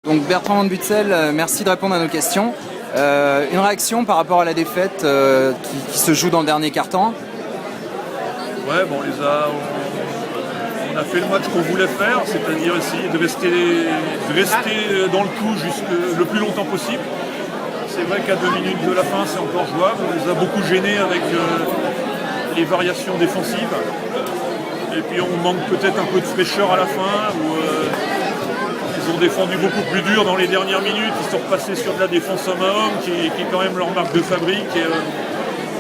Donc Bertrand Van Butzel, merci de répondre à nos questions. Une réaction par rapport à la défaite qui se joue dans le dernier quart-temps? Ouais, bon, on a fait le match qu'on voulait faire, c'est-à-dire essayer de rester dans le coup le plus longtemps possible. C'est vrai qu'à 2 minutes de la fin, c'est encore jouable. On nous a beaucoup gênés avec les variations défensives. Et puis on manque peut-être un peu de fraîcheur à la fin. Ils ont défendu beaucoup plus dur dans les dernières minutes. Ils sont repassés sur de la défense homme à homme, qui est quand même leur marque de fabrique. Et,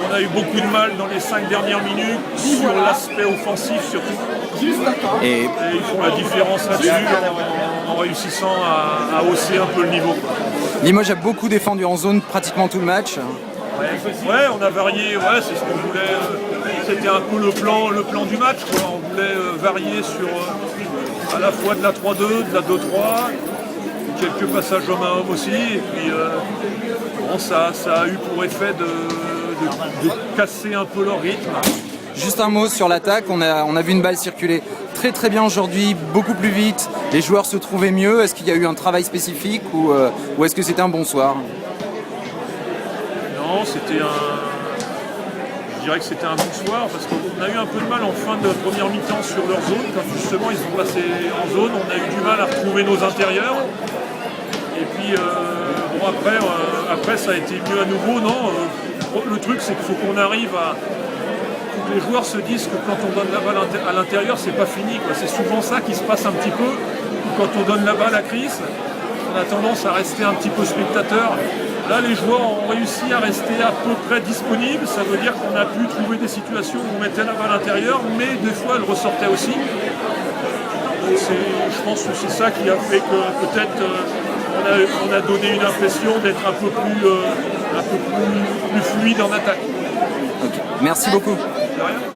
on a eu beaucoup de mal dans les 5 dernières minutes sur l'aspect offensif surtout. Et ils font la différence là-dessus en réussissant à hausser un peu le niveau. Limoges a beaucoup défendu en zone pratiquement tout le match. Ouais, on a varié, ouais, c'est ce qu'on voulait. C'était un peu le plan du match, quoi. On voulait varier sur à la fois de la 3-2, de la 2-3, quelques passages homme à homme aussi. Et puis bon, ça a eu pour effet de casser un peu leur rythme. Juste un mot sur l'attaque, on a vu une balle circuler très bien aujourd'hui, beaucoup plus vite, les joueurs se trouvaient mieux. Est-ce qu'il y a eu un travail spécifique ou est-ce que c'était un bon soir? Non, je dirais que c'était un bon soir parce qu'on a eu un peu de mal en fin de première mi-temps sur leur zone. Quand justement ils sont passés en zone, on a eu du mal à retrouver nos intérieurs. Et puis bon, après ça a été mieux à nouveau. Non, le truc c'est qu'il faut qu'on arrive faut que les joueurs se disent que quand on donne la balle à l'intérieur, c'est pas fini, quoi. C'est souvent ça qui se passe un petit peu. Quand on donne la balle à Chris, on a tendance à rester un petit peu spectateur. Là, les joueurs ont réussi à rester à peu près disponibles. Ça veut dire qu'on a pu trouver des situations où on mettait la balle à l'intérieur, mais des fois, elle ressortait aussi. Donc je pense que c'est ça qui a fait que peut-être on a donné une impression d'être un peu plus fluide en attaque. Okay. Merci beaucoup. De rien.